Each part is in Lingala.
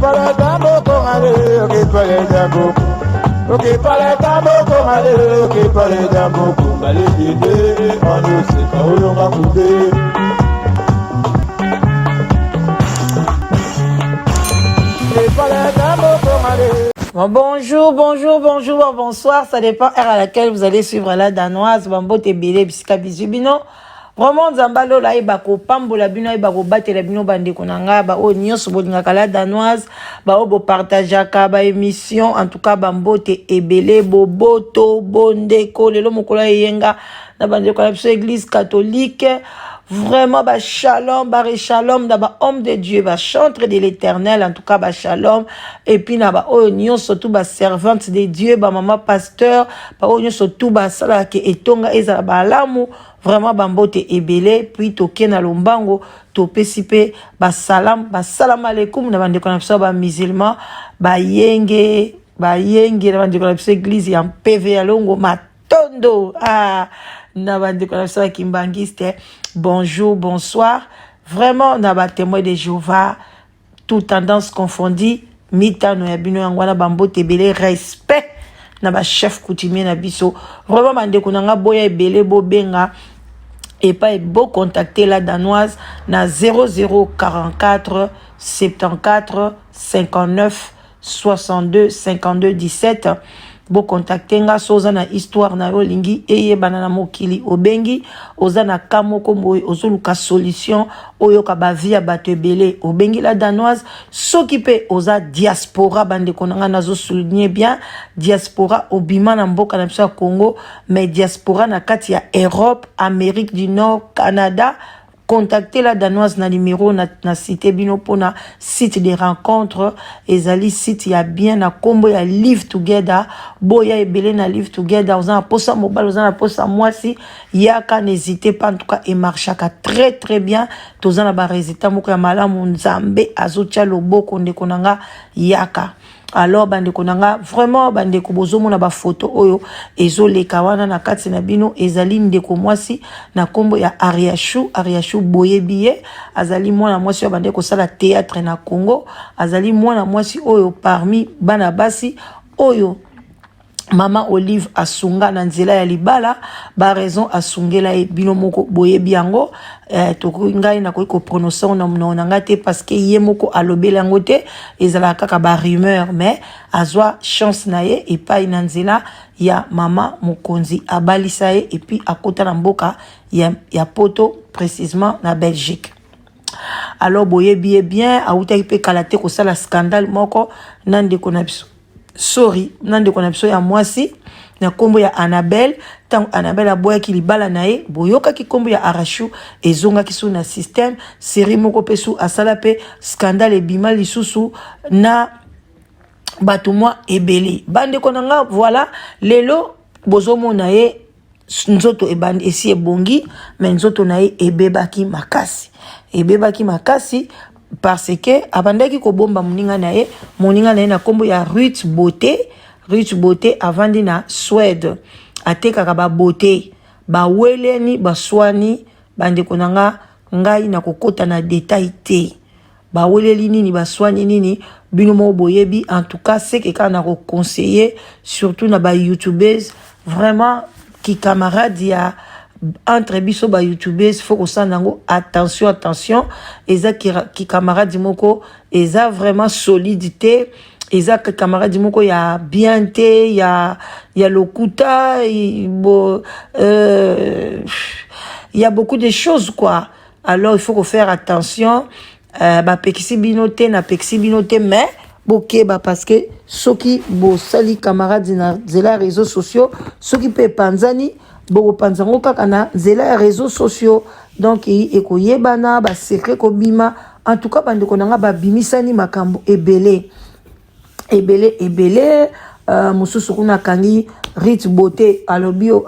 para tambo con ale, que para tambo. Ok, para tambo con ale, que para tambo con ale, on ne sait pas où l'on va couper. Bon, bonjour, bonsoir, ça dépend heure à laquelle vous allez suivre la danoise, Bambo Tebele, Bisika Bizubino. Vraiment, Zambalo, là, Ibako, Pambola Bino, Ibako, Batela Bino, Bande Konanga, Bao, Nyos, Bodingakala, danoise, Bao, Bo partageaka, Ba émission, en tout cas, Bambo Tebele, Boboto, Bondeko, Lelo Mokola Yenga, na Bande Konanga, église catholique. Vraiment, bah, shalom, bah, shalom, d'abord, homme de Dieu, bah, chantre de l'éternel, en tout cas, bah, shalom. Et puis, bah, oignon, surtout, bah, servante de Dieu, bah, maman pasteur, bah, oignon, surtout, bah, sala, ke etonga, eza, bah, l'amour, vraiment, bah, mbote ebele, puis, toke na lombango, tope sipe, bah, salam alaikum, na bande konapso, bah, musulman, bah, yenge, na bande konapso, église, en PV, alongo, matondo, bonjour, bonsoir. Vraiment, on a témoin de Jéhovah, tout tendance confondue. Mita no yabino yangwana bambo tebele respect na ba chef coutumier na biso. Vraiment, mande kunanga boya ebele bo benga et pas beau contacter la danoise na 0044 74 59 62 52 17. Bo contacter nga soza na histoire na yo lingi eye banana mokili obengi ozana kamoko moy ozoluka solution oyo ka ba via bato ebele obengi la danoise soki pe oza diaspora bande konanga nazo souligner bien diaspora obima na mboka na biso ya Congo mais diaspora na kati ya Europe, Amérique du Nord, Canada. Contactez la danoise na numéro na cité bino pona site de rencontre ezali site ya bien na kombo ya live together boya ebele na live together ozana posa mobile ozana posa mwasi yaka n'hésitez pas en tout cas et marchaka très très bien tozana ba résultat moko ya malamu nzambe azotia loboko ndeko nanga yaka. Alors bande konanga vraiment bande ko bozomo na ba photo oyo ezoleka wana na kati na bino ezali ndeko mwasi na kombo ya Ariashu boyebiye azali mwana mwasi ya bande ko sala théâtre na Congo azali mwana mwasi oyo parmi bana basi oyo Mama Olive asunga na nzela ya libala ba raison asungela e bino moko boyebi yango toko ngai na ko prononcer na monanga te parce que ye moko alobela yango te ezala kaka ba rumeur mais azwa chance na ye et pas na nzela ya mama mokonzi abalisa ye et puis akota na mboka ya poto précisément na Belgique. Alors boyebi bien autaki pe kalate ko sala scandale moko nande konapso sorry nande konapso ya mwasi na kombo ya Annabelle tant Annabelle aboya ki libala nae boyoka ki kombo ya Arashu ezonga kisu na système série moko pesu asala pe scandale ebima lisusu na batumwa ebele bande konanga voilà lelo bozomo nae nzoto ebandi esi ebongi mais nzoto nae ebebaki makasi parce que abandaki ko bomba moninga nae na kombo ya Ruth Beauté avandi na Suède atekaka ba beauté ba weleni ba swani bande konanga ngai na kokota na détail te ba weleli nini ba swani nini bino mo boyebi en tout cas c'est que quand na ko conseiller surtout na ba youtubers vraiment qui camarade ya entre biso ba youtubers faut que nango attention eza ki camarade moko eza vraiment solidité eza camarade moko ya bienté ya lokuta il y a beaucoup de choses quoi. Alors il faut faire attention ba pekisi binote na pekisi binote mais bokeba parce que soki bo sali camarade na zela réseaux sociaux soki pe panzani bo panzango kaka na zela réseaux sociaux donc ekoyebana ba secret ko bima en tout cas bande konanga ba bimisani makambo ebele mususu kuna kangi Rich Beauté alobio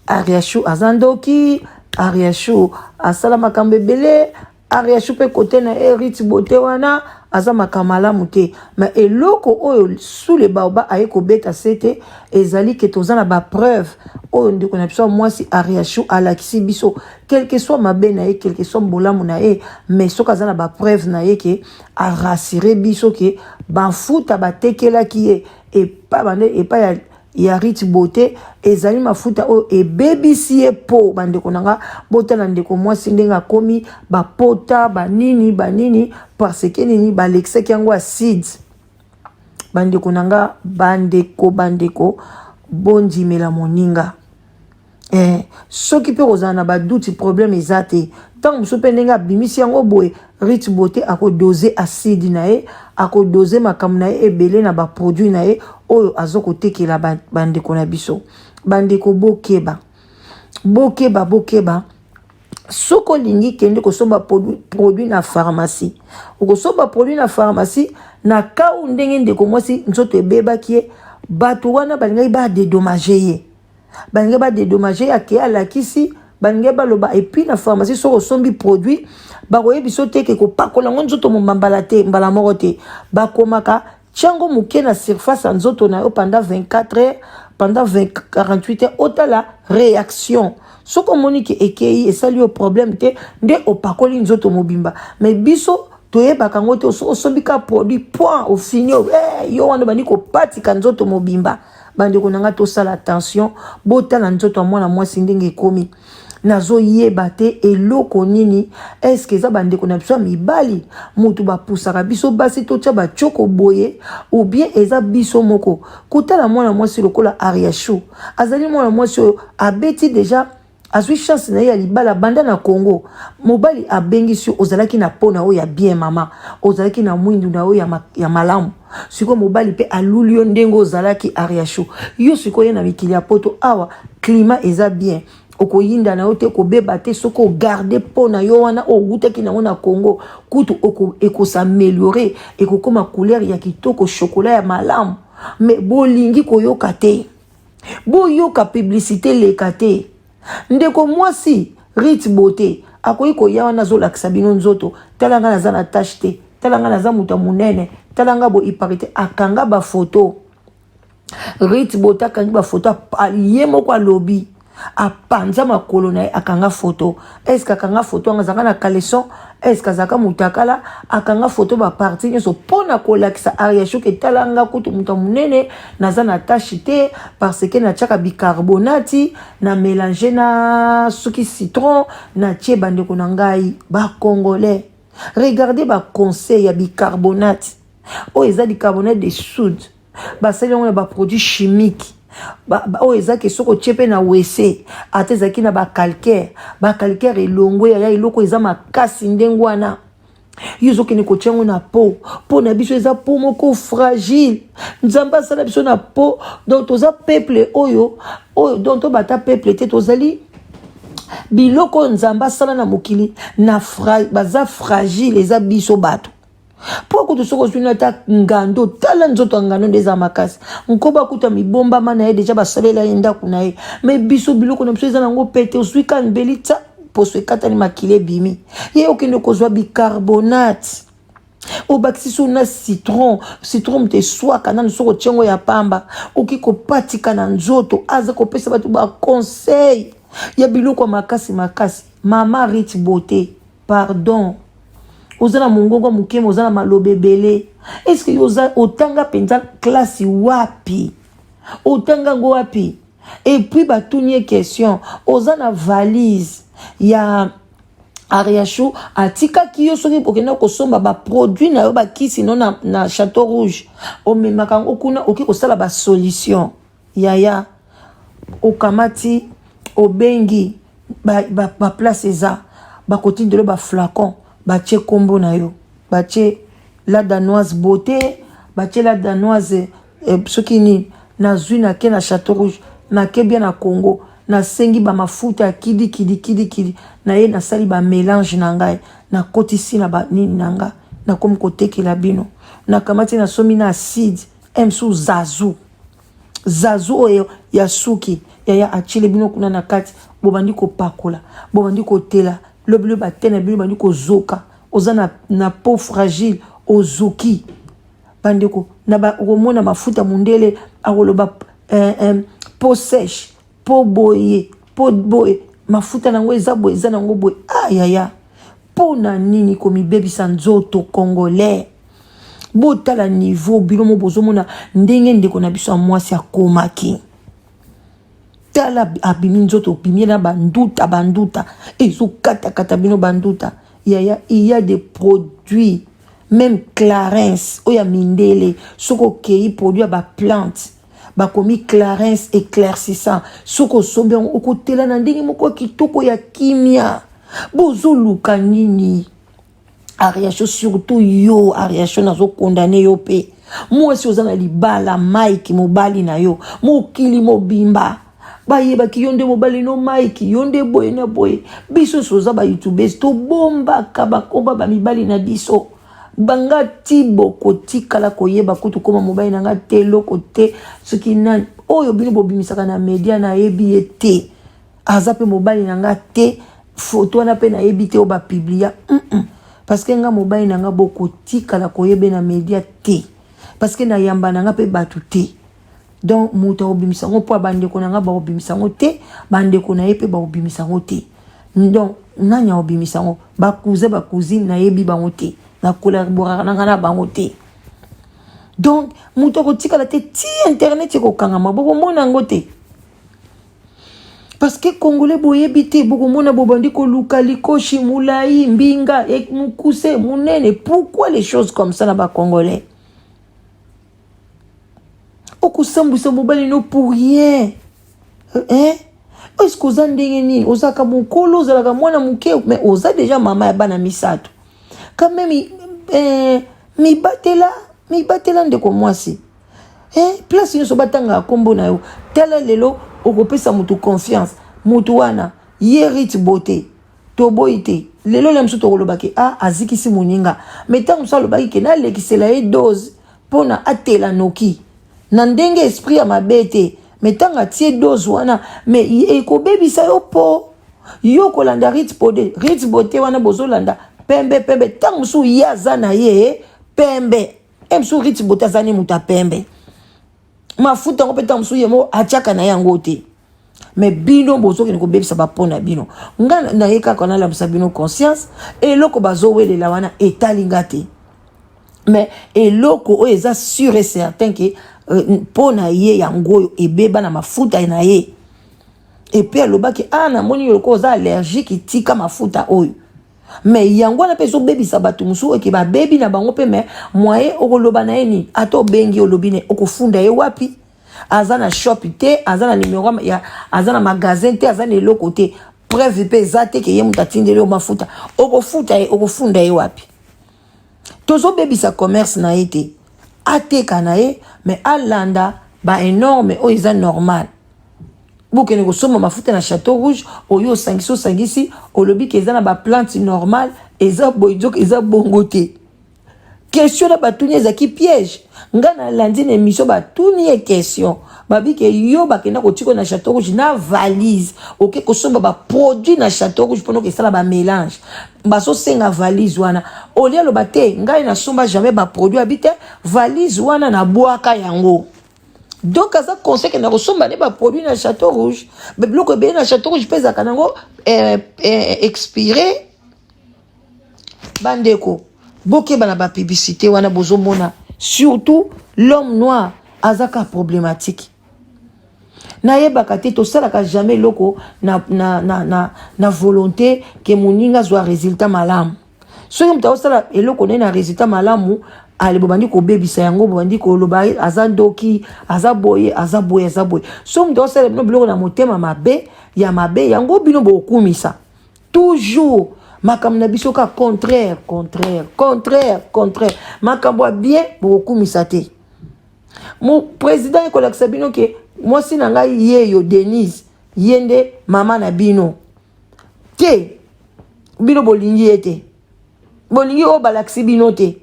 Ariashu azandoki Ariashu asala makambo ebele Ariachu pe côté na Rit Beauté wana azama kamala muté mais eloko oyo sous le baoba ayeko beta sete ezali ke tozana ba preuve oyo ndiko na biso moi si Ariachu alakisi biso quel que soit mabe na ye quel que soit mbolamu na ye mais soka zana ba preuve na ye ke a rassurer biso ke ba futa ba tekela ki ye et pas bande et pas ya Rit Beauté ezali mafuta o e bebisi e po bande konanga botala ndeko mwasi ndenga komi ba pota ba nini parce que nini ba lexe kyango acide bande konanga bandeko bondi mela moninga soki pe kozana ba doute problème ezate tant muso pe ndenga bimisi yango boye Rit Beauté ako doser acide na ye ako doser makam na ye ebele na ba produit na ye oyo azoko tekela bandeko na biso bandeko bokeba soko lingi kende kosomba produit na pharmacie okosomba produit na pharmacie na ka ndenge ndeko mwasi nzoto ebebaki ye bato wana balingai ba dédommager ye balingai ba dédommager ake alakisi balingai baloba et puis na pharmacie soko sombi produit bakoye biso teke kopakola ngo nzoto mbala te mbala moko te bakomaka Tchango mouké na surface en zoto na yo pendant 24 heures, pendant 48 heures, autant la réaction. Ce qu'on monique et ça au problème te de opakoli nzoto mobimba. Mais biso toye bakangote au sobika produit point au fini yo wana bani ko pati kanzoto mobimba. Bande konanga to sala attention, bota na nzoto mwana mwasi ndenge komi. Nazo yeba te eloko nini est-ce que za bande ko na biso mibali mutu ba pusaka biso basi to tia ba choko boye ou bien eza biso moko kotala mwana mwasi lokola Ariachu azali mwana mwasi abeti déjà azwi chance na ya libala banda na Congo mobali abengisi ozalaki na pona o ya bien mama ozalaki na mwindu na o ya malamu siko mobali pe alulio ndengo ozalaki Ariachu yo siko ye na mikili ya poto awa climat eza bien okoyinda na yote ko beba te soko garder pona yo wana o gutaki na na Congo kutu eko s'améliorer eko koma couleur ya kitoko chocolat ya malamu mais bolingi ko yoka te bo yoka publicité lekate ndeko mwasi Rit Beauté akoyi ko ya wana zo lakisa bino nzoto talanga na za na tache te talanga na za muta munene talanga bo iparité akanga ba photo Rit Beauté akanga ba photo yemo kwa lobby a panza makolo na akanga photo est-ce akanga photo ngazanga na caleçon est-ce kazaka mutakala akanga photo ba parti nyo so pona kolakisa Ariachu ke talanga kutu muta munene naza na tache te parce que na tchaka bicarbonate na mélanger na suki citron na tie bande ko ngai ba congolais regardez ba conseil ya bicarbonate o eza bicarbonate de soude ba selon ba produits chimiques o ezaki soko chepe na wc atezaki na ba calcaire elongwe ya iloko eza makasi ndengwana yuzo kini ko tchango na po na biso eza po moko fragile nzamba sala biso na po donc toza peuple oyo donc to bata peuple te tozali biloko nzamba sala na mokili na baza fragile eza biso bato Pourquoi tu soko suna ta ngando tala nzoto ngando ndeza makasi nkoba kuta mibomba mana ye deja basalela yenda kuna ye mais biso biloko na biso eza nango pete osui kan belita poso ekata ni makile bimi ye okende kozwa bicarbonate o baksiso na citron te soa kana soko tchengo ya pamba okiko patika na nzoto aza ko pesa batu ba conseil ya biloko makasi mama Rit Beauté pardon ozana mongongo mukemo ozana malobe belé est-ce que yoza otanga penza classe wapi otanga ngo wapi et puis batunie question ozana valise ya Ariachu atika kiyo soki okena kosomba ba produit na yo ba kisi non na Château Rouge o memaka okuna oki kosala ba solution yaya okamati obengi ba place eza ba côté de ba flacon bache kombo na yo bache la danoise beauté bache la danoise soki ni na zui na ke na Château Rouge na ke bien na Congo na sengi ba mafuta kidi na ye na sali ba mélange na ngai na kotisi na ba nini nanga na kom koteki la bino na kamati na somi na acide emsu zazu oyo ya suki ya achile bino kuna na kati bobandi ko pakola bobandi ko tela le bleu batene bino bandi ko zoka oza na peau fragile ozoki bandeko na ba romona mafuta mundele akoloba peau sèche peau boye mafuta nango eza nango boye ayaya pona nini komi bebisa nzoto congolais botala niveau bilomo bozomona ndenge ndeko na biso mwasi akomaki tala abimi nzoto bimi na banduta ezo kata bino banduta il y a des produits même Clarins oya mindele soko kei produit ba plante ba komi Clarins éclaircissant soko sombe okotela na ndenge moko kitoko ya kimia bozo luka nini ariacho surtout yo ariacho nazo condamner yo pe moi si ozana libala Mike mobali na yo mokili mobimba bayeba ki yonde mobali no Mike yonde boye na boye biso soza ba youtubers to bomba kabakoba ba mibali na biso banga tibo kotikala koyeba kutu koma mobali na nga telo kote soki nani oyo bino bobimisaka na media na yebi ete azape mobali na nga te photo na pe na yebi te oba publia parce que nga mobali na nga bokotikala koyebe na media te parce que na yamba na nga pe batu te donc muta obimisango po bandeko na nga ba obimisango te bandeko na ye pe ba obimisango te donc nanya obimisango ba cousine na yebi bango te na collaborer na bango te donc muta kotikala te ti internet ko kangama boko mona ngo te parce que congolais boyebi te boko mona bobandi ko luka likoshi mulai mbinga ek mukuse munene pourquoi les choses comme ça na ba congolais okusambwisa mobali no pour rien est-ce que oza ndenge nini ozaka mokolo ozalaka mwana moke mais oza déjà mama ya bana misato quand même mibatela ndeko mwasi place nyonso batanga kombo na yo tala lelo okopesa mutu confiance mutu wana ye Rit Beauté toboyi te lelo le msu tokolobaki azikisi moninga mais ntango mosu alobaki ke nalekisela ye dose mpona atela noki na ndenge esprit ya mabe te mais ntango atie dose wana mais ekobebisa yo po yo kolanda Rit Beauté wana bozolanda pembe ntango mosu ye aza na ye pembe msu Rit Beauté azani muta pembe mafuta ngo peta msu yemo achaka na yango te mais bino bozo ke ko bebisa ba pona bino nga na yeka kona la bino conscience eloko bazo welela wana etalinga te mais eloko o eza sûr et certain que pona ye yango ebeba na mafuta na ye et puis alobaki na moni yoko oza allergique tika mafuta oyo mais yango na peso bebisa batu musu ke ba bebi na bango pe mais moye okoloba na eni ato bengi olobine okofunda ye wapi azana shop te azana numéro ya azana magasin te azana eloko te preuve pe zate ke ye mutatindele o mafuta okofunda ye wapi tozo bebisa commerce na ete ateka na ye mais alanda ba énorme o eza normal bokene kosoma mafuta na Château Rouge oyo sangisi olobi ke eza na ba plante normale eza boyok eza bongo te question na batuni ezaki piège nga na landi na émission batuni e question babi ke yo bakenda kotiko na Château Rouge na valise ok kosomba ba produit na Château Rouge pono ke sala ba mélange baso senga valise wana olia lo bate nga na somba jamais ba produit habite valise wana na boaka yango. Donc, ça conseille que nous ressemblons à produit dans le Château Rouge. Mais le bloc dans le Château Rouge, pèse à Kanango expiré. Bandeko. Boké banaba publicité, wana bozomona. Surtout, l'homme noir, azaka problématique. Naye bakate to salaka jamais loko na volonté que moninga soit résultat malam. So yom ta sala eloko na résultat malamu. Ale bobandi ko bebisa yango bobandi ko loba azandoki azaboye so mdo sele no bloko na motema mabe yango bino bokumisa toujours makambo na biso ka contraire makambo bien bokumisa te mo président ko laksa bino ke moi si na ngai yeyo Denise yende mama na bino te bino bolingi ete bolingi o balaksi bino te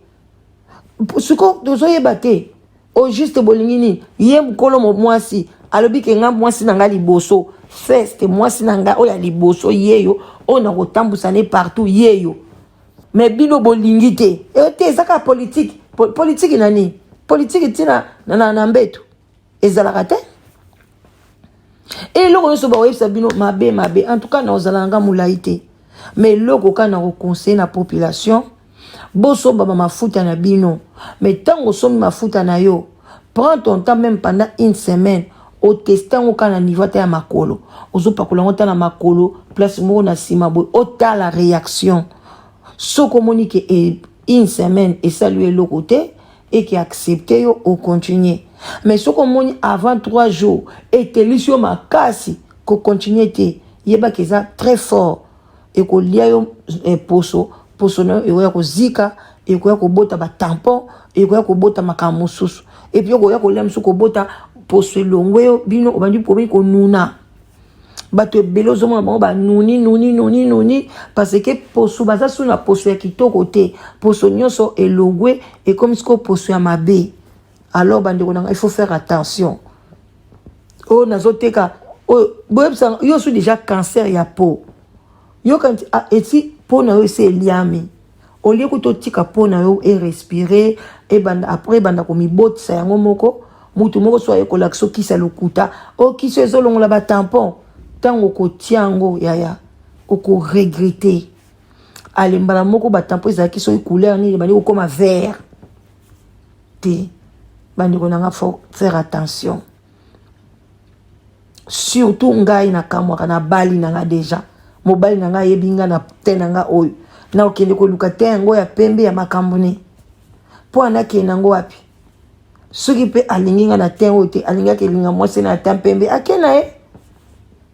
suko dozo yebate au juste bolingini ye mkolo mwasi alobi ke nga mwasi nanga liboso first mwasi nanga oya liboso yeyo ona kotambusa ne partout yeyo mais bino bolingi te te ezaka politique politique nani politique tina na mbeto ezalaka te et loko nyonso baoyebisa bino mabe en tout cas na ozalanga molai te mais loko kana koconseille na population bosomba mafuta na bino mais ntango osombi mafuta na yo prends ton temps même pendant une semaine au testant kana niveau ta ya makolo ozopakola ngota na makolo place moko na sima boy ota la réaction so communique une semaine et saluer le côté et qui accepte yo au continuer mais so communique avant 3 jours et telisio makasi ko continuer te yeba que ça très fort et ko lia yo poso no yo ko zika et ko bota ba tampon et ko bota makamususu et puis yo ko lia msuko bota poso longwe bino obandi pomi ko nuna bato belozo mona bango ba nuni parce que poso baza suna poso ya kitoko te poso nyonso elongwe et comme ce ko poso ya mabe alors bande ko il faut faire attention oh nazoteka oh boyebsa yo su déjà cancer ya peau yo quand eti peau na yo c'est liami au lieu que to tika peau na yo et respirer et banda après banda ko mi botsa yango moko mutu moko so ayeko lakso kisa lokuta o kiso ezolongola ba tampon tango ko tiango yaya oko regretter alimbala moko ba tampon ezaki so couleur ni bani ko koma vert te bandi ko nanga faut faire attention surtout ngai na kamwa kana bali nanga déjà mobali nanga yebinga na tenanga oyo na okende ko luka tengo ya pembe ya makambuni po anake nango wapi soki pe alinginga na tengo te alinga ke linga mwasi na tampembe akena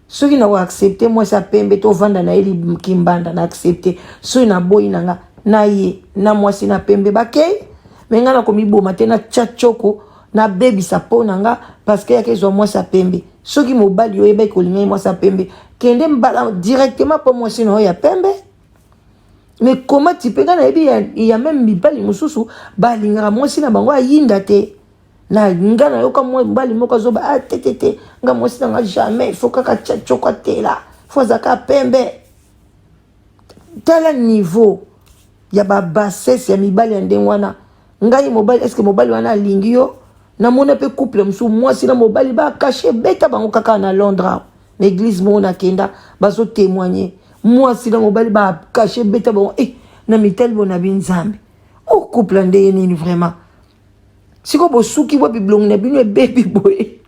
soki na ko accepter mwasi a pembe to vanda na eli kimbanda na accepter so na boyi nanga na ye na mwasi na pembe bakei menga na komi boma te na tchachoko na baby sa po nanga parce que yake zo mwasi a pembe soki mobali yo yeba ko linga mwasi a pembe kende mbala directement pour mwasi no ya pembe. Mais comment tu peux gagner? Il y a même mibali mususu balinga mwasi na bango ayinda te na ngana yo comme mbali moko zo ba tete nga mwasi na jamais faut kaka tchachoko te la faut zaka pembe tel niveau ya ba bassesse ya mibali ya ndengwana ngai mobali est-ce que mobali wana lingi yo na mona pe couple musu mwasi na mobali ba cacher beta bango kaka na Londres l'église mona kenda bazo témoigner mwasi na mobali ba cacher beta bango na mitel bona binzambe o couple ndeye nini vraiment siko bosuki bo biblong na bino baby boy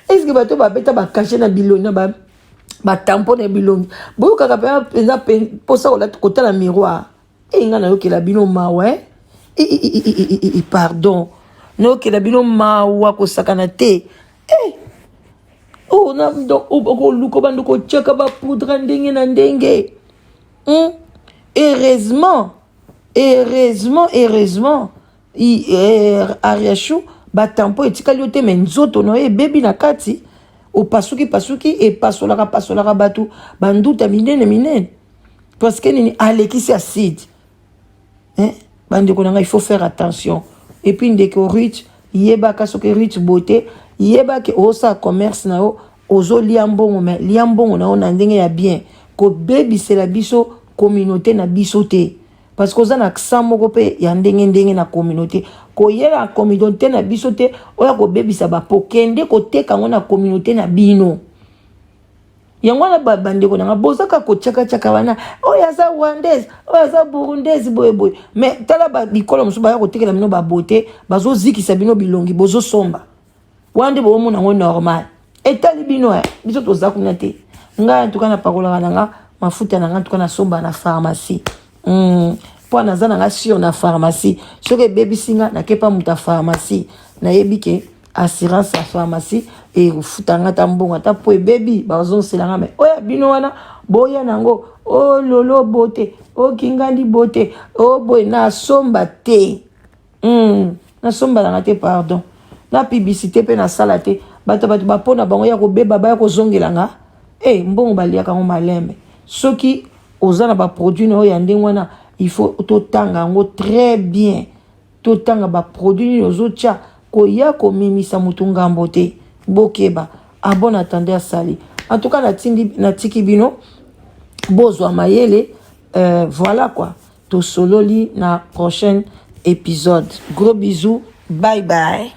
est-ce que bato ba beta ba cacher na biloni na ba tampon na biloni bo kaka penza posa ko la kota la miroir nga na yo ke la bino mawa pardon no ke la bino mawa ko sakana te oh na donc ko luko bando ko cheka ba poudre ndenge na ndenge heureusement Ariashu ba tampo etikali ote mais nzoto no baby na kati o pasuki e pasolaka batu banduta minene parce que ni alekisi acide bande ko il faut faire attention et puis ndeke rich yeba ka soki rich beauté yeba ke osa commerce na o ozo liambongo mais liambongo na ona ndenge ya bien ko baby c'est la biso communauté na biso te parce que ozana ksamo ko pe ya ndenge na communauté ko yela communauté na biso te oya ko baby sa ba pokende ko teka ngona communauté na bino yangwana bande ko nga bozaka ko chaka wana oya za rwandaise oya za burundaise boy mais tala ba bikolo musu ba ko tekela mino ba beauté bazo zikisa bino bilongi bozo somba wande bo mona ngo normal etali bino biso to za kunya te nga tukana pakola nga mafuta na nga tukana somba na pharmacie po na zana nga sur na pharmacie soke baby singa na kepa muta pharmacie na yebike assurance à pharmacie et futanga tambonga ta po baby bazon selanga mais oya bino wana boya nango oh lolo beauté oh kingandi beauté oh boy na somba te na somba na te pardon na publicité pe na salate bato ba pona bango ya ko beba ba ko zongelanga mbongo baliaka ngo malembe soki ozana ba produit no ya ndengwana il faut to tanga ngo très bien to tanga ba produit ozo tia koya komimisa mutu ngambo te bokeba a bon attendeur sali. En tout cas na tiki bino bozwa mayele voilà quoi. To sololi na prochain épisode. Gros bisous, bye bye.